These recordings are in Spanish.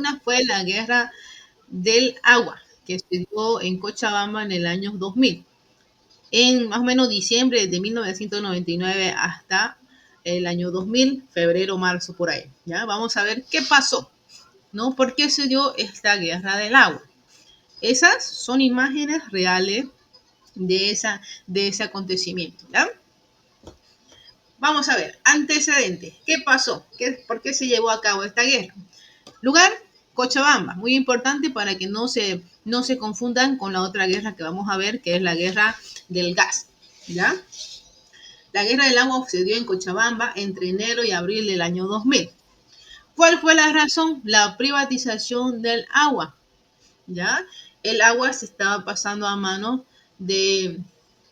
Una fue la guerra del agua, que se dio en Cochabamba en el año 2000, en más o menos diciembre de 1999 hasta el año 2000, febrero, marzo, por ahí. ¿Ya? Vamos a ver qué pasó, ¿no? ¿Por qué se dio esta guerra del agua? Esas son imágenes reales de ese acontecimiento. ¿Ya? Vamos a ver, antecedentes. ¿Qué pasó? ¿Por qué se llevó a cabo esta guerra? Lugar, Cochabamba. Muy importante para que no se confundan con la otra guerra que vamos a ver, que es la guerra del gas. ¿Ya? La guerra del agua se dio en Cochabamba entre enero y abril del año 2000. ¿Cuál fue la razón? La privatización del agua. ¿Ya? El agua se estaba pasando a manos de,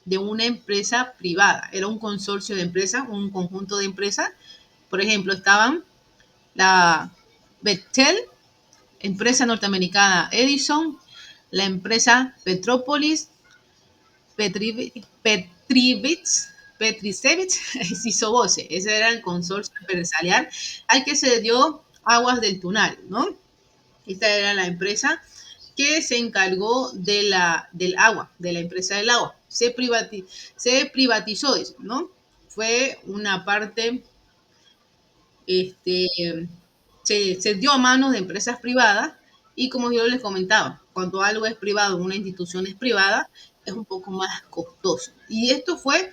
de una empresa privada. Era un consorcio de empresas, un conjunto de empresas. Por ejemplo, estaban la Bechtel, empresa norteamericana Edison, la empresa Petrópolis, Petrivich, Petricevich y Soboce. Ese era el consorcio empresarial al que se dio Aguas del Tunal, ¿no? Esta era la empresa que se encargó del agua, de la empresa del agua. Se privatizó, ¿no? Fue una parte, este, se dio a manos de empresas privadas y como yo les comentaba, cuando algo es privado, una institución es privada, es un poco más costoso. Y esto fue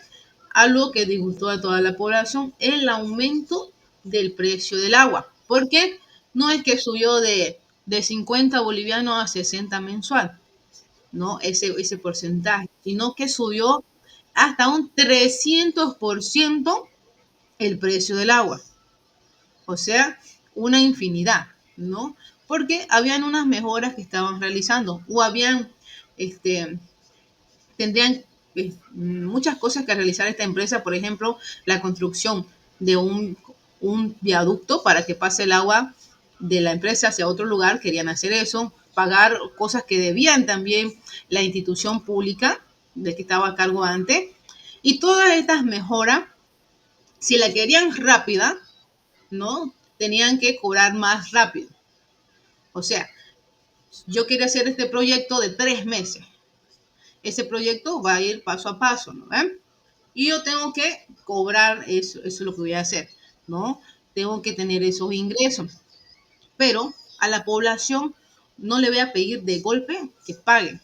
algo que disgustó a toda la población, el aumento del precio del agua. Porque no es que subió de 50 bolivianos a 60 mensual, ¿no? Ese porcentaje, sino que subió hasta un 300% el precio del agua. O sea, una infinidad, ¿no? Porque habían unas mejoras que estaban realizando o habían, este, tendrían muchas cosas que realizar esta empresa, por ejemplo, la construcción de un viaducto para que pase el agua de la empresa hacia otro lugar, querían hacer eso, pagar cosas que debían también la institución pública de que estaba a cargo antes, y todas estas mejoras, si la querían rápida, ¿no? Tenían que cobrar más rápido. O sea, yo quería hacer este proyecto de 3 meses. Ese proyecto va a ir paso a paso, ¿no? Y yo tengo que cobrar eso es lo que voy a hacer, ¿no? Tengo que tener esos ingresos. Pero a la población no le voy a pedir de golpe que paguen.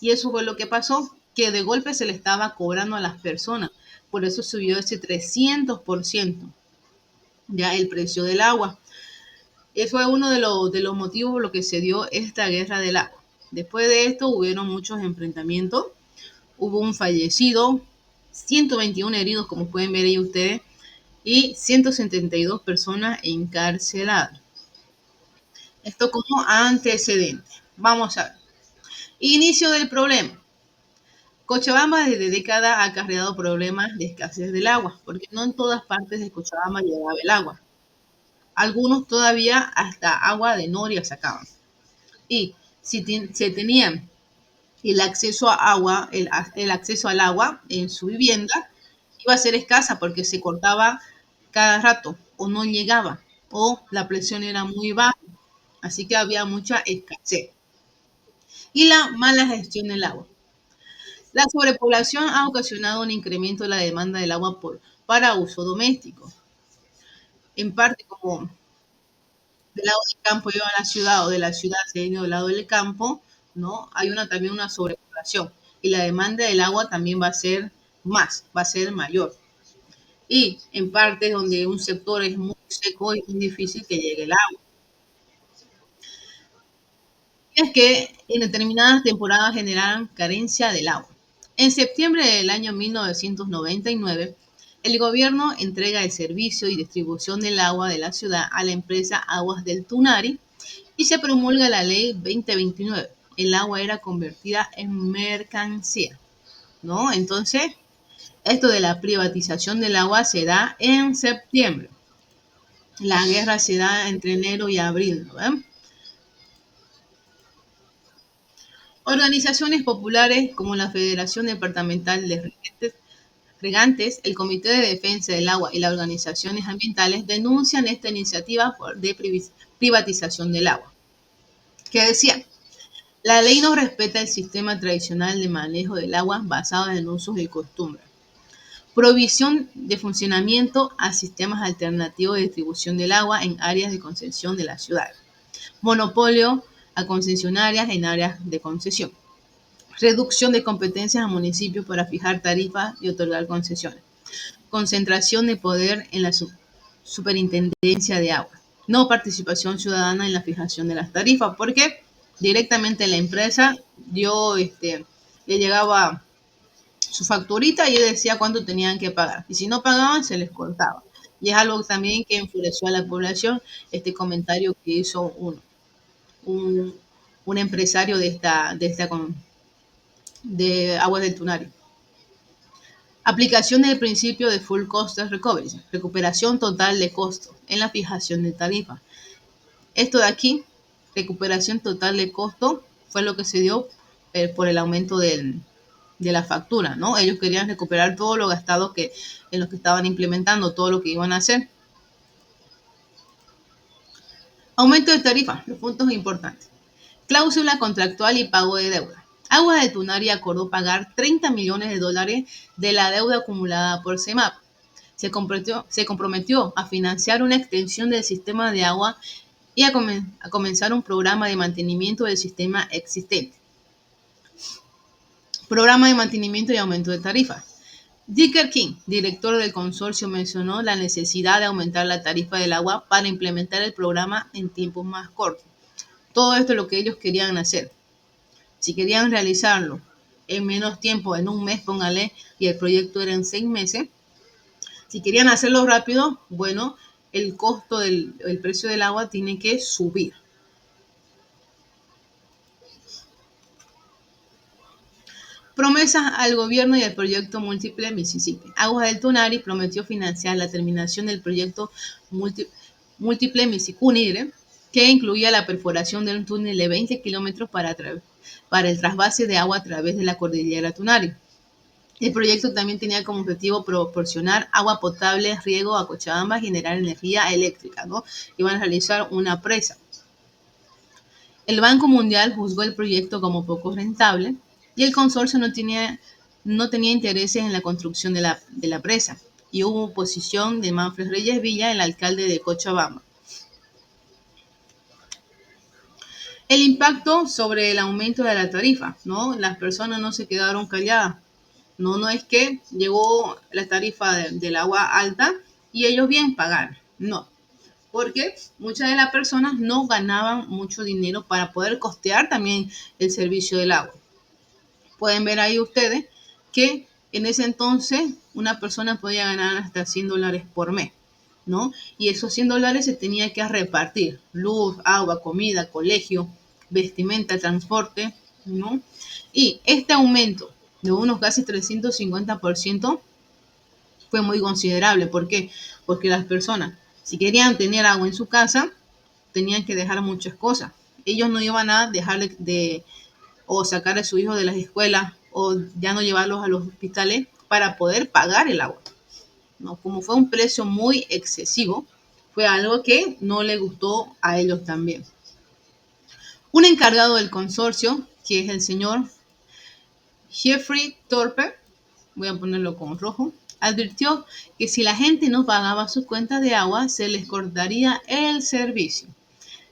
Y eso fue lo que pasó, que de golpe se le estaba cobrando a las personas. Por eso subió ese 300% ya el precio del agua. Eso fue uno de los motivos por los que se dio esta guerra del agua. Después de esto hubieron muchos enfrentamientos, hubo un fallecido, 121 heridos, como pueden ver ahí ustedes, y 172 personas encarceladas. Esto como antecedente. Vamos a ver. Inicio del problema. Cochabamba desde décadas ha acarreado problemas de escasez del agua, porque no en todas partes de Cochabamba llegaba el agua. Algunos todavía hasta agua de noria sacaban. Y si se tenían el acceso a agua, el acceso al agua en su vivienda, iba a ser escasa porque se cortaba cada rato o no llegaba o la presión era muy baja. Así que había mucha escasez. Y la mala gestión del agua. La sobrepoblación ha ocasionado un incremento de la demanda del agua para uso doméstico. En parte como del lado del campo iba a la ciudad o de la ciudad se viene del lado del campo, ¿no? Hay también una sobrepoblación y la demanda del agua también va a ser más, va a ser mayor. Y en partes donde un sector es muy seco es muy difícil que llegue el agua. Y es que en determinadas temporadas generan carencia del agua. En septiembre del año 1999, el gobierno entrega el servicio y distribución del agua de la ciudad a la empresa Aguas del Tunari y se promulga la ley 2029. El agua era convertida en mercancía, ¿no? Entonces, esto de la privatización del agua se da en septiembre. La guerra se da entre enero y abril, ¿no? Organizaciones populares como la Federación Departamental de Regantes, el Comité de Defensa del Agua y las organizaciones ambientales denuncian esta iniciativa de privatización del agua, que decía: la ley no respeta el sistema tradicional de manejo del agua basado en usos y costumbres. Provisión de funcionamiento a sistemas alternativos de distribución del agua en áreas de concesión de la ciudad. Monopolio a concesionarias en áreas de concesión. Reducción de competencias a municipios para fijar tarifas y otorgar concesiones. Concentración de poder en la superintendencia de agua. No participación ciudadana en la fijación de las tarifas, porque directamente la empresa le llegaba su facturita y decía cuánto tenían que pagar. Y si no pagaban, se les cortaba. Y es algo también que enfureció a la población, este comentario que hizo un, un empresario de Aguas del Tunari. Aplicación del principio de Full Cost Recovery, recuperación total de costos en la fijación de tarifa. Esto de aquí, recuperación total de costo, fue lo que se dio por el aumento de la factura, ¿no? Ellos querían recuperar todo lo gastado en lo que estaban implementando, todo lo que iban a hacer. Aumento de tarifa, los puntos importantes. Cláusula contractual y pago de deuda. Aguas de Tunari acordó pagar 30 millones de dólares de la deuda acumulada por CEMAP. Se comprometió a financiar una extensión del sistema de agua y a comenzar un programa de mantenimiento del sistema existente. Programa de mantenimiento y aumento de tarifas. Dicker King, director del consorcio, mencionó la necesidad de aumentar la tarifa del agua para implementar el programa en tiempos más cortos. Todo esto es lo que ellos querían hacer. Si querían realizarlo en menos tiempo, en un mes, póngale, y el proyecto era en 6 meses, si querían hacerlo rápido, bueno, el costo el precio del agua tiene que subir. Promesas al gobierno y al proyecto múltiple Mississippi. Aguas del Tunari prometió financiar la terminación del proyecto múltiple Mississippi, que incluía la perforación de un túnel de 20 kilómetros para el trasvase de agua a través de la cordillera Tunari. El proyecto también tenía como objetivo proporcionar agua potable, riego a Cochabamba y generar energía eléctrica, ¿no? Iban a realizar una presa. El Banco Mundial juzgó el proyecto como poco rentable y el consorcio no tenía intereses en la construcción de la presa. Y hubo oposición de Manfred Reyes Villa, el alcalde de Cochabamba. El impacto sobre el aumento de la tarifa, ¿no? Las personas no se quedaron calladas. No es que llegó la tarifa del agua alta y ellos bien pagaron. No, porque muchas de las personas no ganaban mucho dinero para poder costear también el servicio del agua. Pueden ver ahí ustedes que en ese entonces una persona podía ganar hasta $100 por mes, ¿no? Y esos $100 se tenía que repartir: luz, agua, comida, colegio, vestimenta, transporte, ¿no? Y este aumento de unos casi 350% fue muy considerable. ¿Por qué? Porque las personas, si querían tener agua en su casa, tenían que dejar muchas cosas. Ellos no iban a dejar o sacar a su hijo de las escuelas o ya no llevarlos a los hospitales para poder pagar el agua, ¿no? Como fue un precio muy excesivo, fue algo que no le gustó a ellos también. Un encargado del consorcio, que es el señor Jeffrey Thorpe, voy a ponerlo con rojo, advirtió que si la gente no pagaba sus cuentas de agua, se les cortaría el servicio.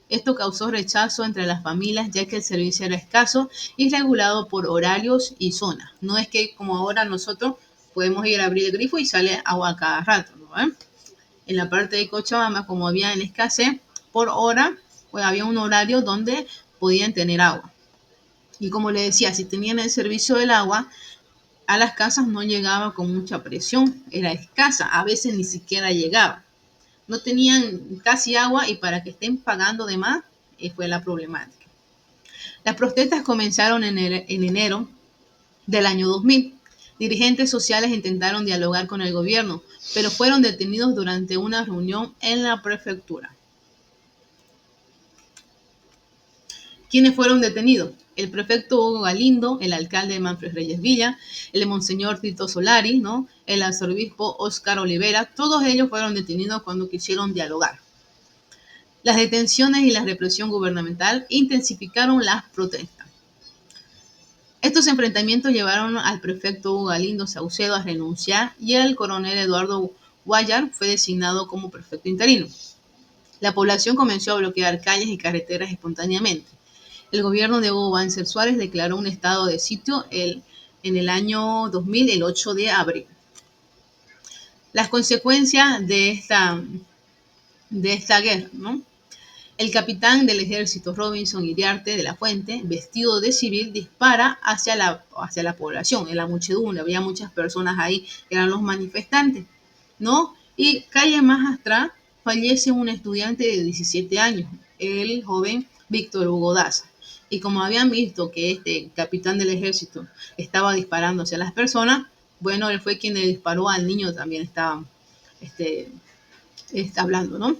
Esto causó rechazo entre las familias, ya que el servicio era escaso y regulado por horarios y zonas. No es que como ahora nosotros podemos ir a abrir el grifo y sale agua a cada rato, ¿no? En la parte de Cochabamba, como había en escasez por hora, pues había un horario donde podían tener agua. Y como le decía, si tenían el servicio del agua, a las casas no llegaba con mucha presión, era escasa, a veces ni siquiera llegaba. No tenían casi agua y para que estén pagando de más, fue la problemática. Las protestas comenzaron en enero del año 2000. Dirigentes sociales intentaron dialogar con el gobierno, pero fueron detenidos durante una reunión en la prefectura. ¿Quiénes fueron detenidos? El prefecto Hugo Galindo, el alcalde de Manfred Reyes Villa, el monseñor Tito Solari, ¿no? El arzobispo Oscar Olivera, todos ellos fueron detenidos cuando quisieron dialogar. Las detenciones y la represión gubernamental intensificaron las protestas. Estos enfrentamientos llevaron al prefecto Hugo Galindo Saucedo a renunciar y el coronel Eduardo Guayar fue designado como prefecto interino. La población comenzó a bloquear calles y carreteras espontáneamente. El gobierno de Hugo Banzer Suárez declaró un estado de sitio en el año 2000, el 8 de abril. Las consecuencias de esta guerra, ¿no? El capitán del ejército Robinson Iriarte de la Fuente, vestido de civil, dispara hacia la población, en la muchedumbre. Había muchas personas ahí, eran los manifestantes, ¿no? Y calle más atrás fallece un estudiante de 17 años, el joven Víctor Hugo Daza. Y como habían visto que este capitán del ejército estaba disparando hacia las personas, bueno, él fue quien le disparó al niño, también estaba este, está hablando, ¿no?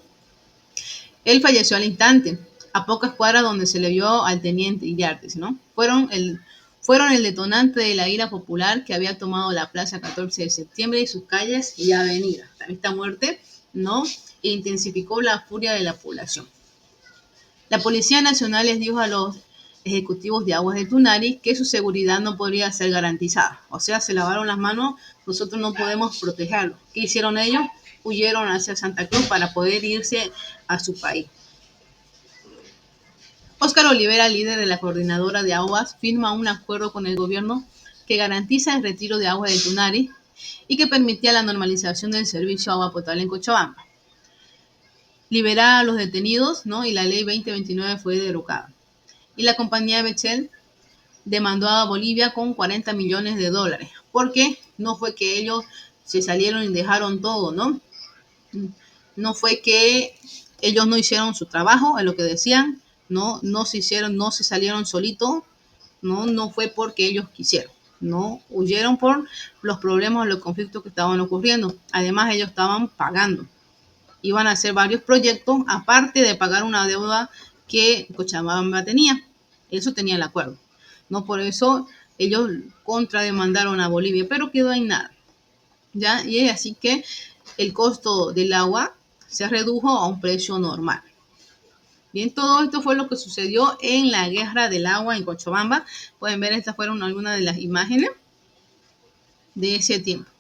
Él falleció al instante, a pocas cuadras donde se le vio al teniente Iriarte, ¿no? Fueron el detonante de la ira popular que había tomado la plaza 14 de septiembre y sus calles y avenidas. Esta muerte, ¿no? Intensificó la furia de la población. La Policía Nacional les dijo a los ejecutivos de Aguas de Tunari que su seguridad no podría ser garantizada. O sea, se lavaron las manos, nosotros no podemos protegerlos. ¿Qué hicieron ellos? Huyeron hacia Santa Cruz para poder irse a su país. Óscar Olivera, líder de la coordinadora de aguas, firma un acuerdo con el gobierno que garantiza el retiro de aguas del Tunari y que permitía la normalización del servicio de agua potable en Cochabamba. Liberar a los detenidos, ¿no? Y la ley 2029 fue derogada. Y la compañía Bechtel demandó a Bolivia con 40 millones de dólares, porque no fue que ellos se salieron y dejaron todo, ¿no? No fue que ellos no hicieron su trabajo, es lo que decían, no se salieron solitos, no fue porque ellos quisieron, no huyeron por los problemas, los conflictos que estaban ocurriendo. Además, ellos estaban pagando, iban a hacer varios proyectos, aparte de pagar una deuda que Cochabamba tenía. Eso tenía el acuerdo. No por eso ellos contrademandaron a Bolivia, pero quedó en nada. ¿Ya? Y así que el costo del agua se redujo a un precio normal. Bien, todo esto fue lo que sucedió en la guerra del agua en Cochabamba. Pueden ver, estas fueron algunas de las imágenes de ese tiempo.